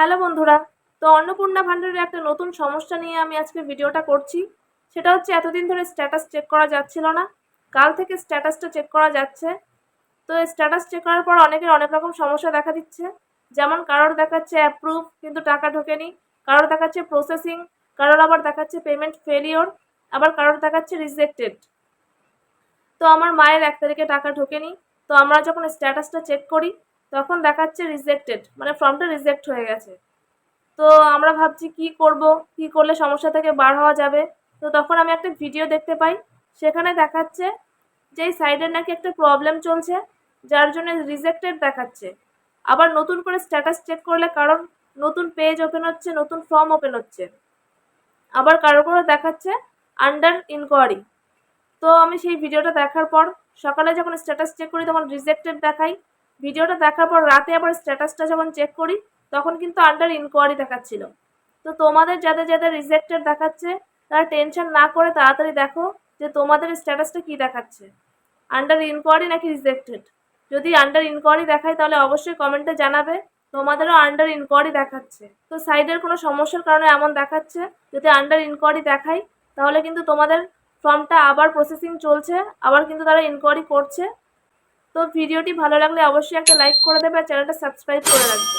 Hello বন্ধুরা, তো অন্নপূর্ণা ভান্ডারের একটা নতুন সমস্যা নিয়ে আমি আজকে ভিডিওটা করছি। সেটা হচ্ছে এতদিন ধরে স্ট্যাটাস চেক করা যাচ্ছিল না, কাল থেকে স্ট্যাটাসটা চেক করা যাচ্ছে। তো স্ট্যাটাস চেক করার পর অনেকের অনেক রকম সমস্যা দেখা দিচ্ছে। যেমন কারোর দেখাচ্ছে অ্যাপ্রুভ কিন্তু টাকা ঢোকেনি, কারোর দেখাচ্ছে প্রসেসিং, কারোর আবার দেখাচ্ছে পেমেন্ট ফেলিওর, আবার কারোর দেখাচ্ছে রিজেক্টেড। তো আমার মায়ের 1 তারিখে টাকা ঢোকেনি। তো আমরা যখন স্ট্যাটাসটা চেক করি তখন দেখাচ্ছে রিজেক্টেড, মানে ফর্মটা রিজেক্ট হয়ে গেছে। তো আমরা ভাবছি কি করব, কি করলে সমস্যা থেকে বার হওয়া যাবে। তো তখন আমি একটা ভিডিও দেখতে পাই, সেখানে দেখাচ্ছে যে এই সাইডের নাকি একটা প্রবলেম চলছে, যার জন্য রিজেক্টেড দেখাচ্ছে। আবার নতুন করে স্ট্যাটাস চেক করলে কারণ নতুন পেজ ওপেন হচ্ছে, নতুন ফর্ম ওপেন হচ্ছে, আবার কারো কারো দেখাচ্ছে আন্ডার ইনকোয়ারি। তো আমি সেই ভিডিওটা দেখার পর সকালে যখন স্ট্যাটাস চেক করি তখন রিজেক্টেড দেখাই, ভিডিওটা দেখার পর রাতে আবার স্ট্যাটাসটা যখন চেক করি তখন কিন্তু আন্ডার ইনকোয়ারি দেখাচ্ছিল। তো তোমাদের যাদের যাদের রিজেক্টেড দেখাচ্ছে তারা টেনশন না করে তাড়াতাড়ি দেখো যে তোমাদের স্ট্যাটাসটা কি দেখাচ্ছে, আন্ডার ইনকোয়ারি নাকি রিজেক্টেড। যদি আন্ডার ইনকোয়ারি দেখায় তাহলে অবশ্যই কমেন্টে জানাবে তোমাদেরও আন্ডার ইনকোয়ারি দেখাচ্ছে। তো সাইডের কোনো সমস্যার কারণে এমন দেখাচ্ছে, যদি আন্ডার ইনকোয়ারি দেখায় তাহলে কিন্তু তোমাদের ফর্মটা আবার প্রসেসিং চলছে, আবার কিন্তু তারা ইনকোয়ারি করছে। তো ভিডিওটি ভালো লাগলে অবশ্যই একটা লাইক করে দেবে আর চ্যানেলটা সাবস্ক্রাইব করে রাখবে।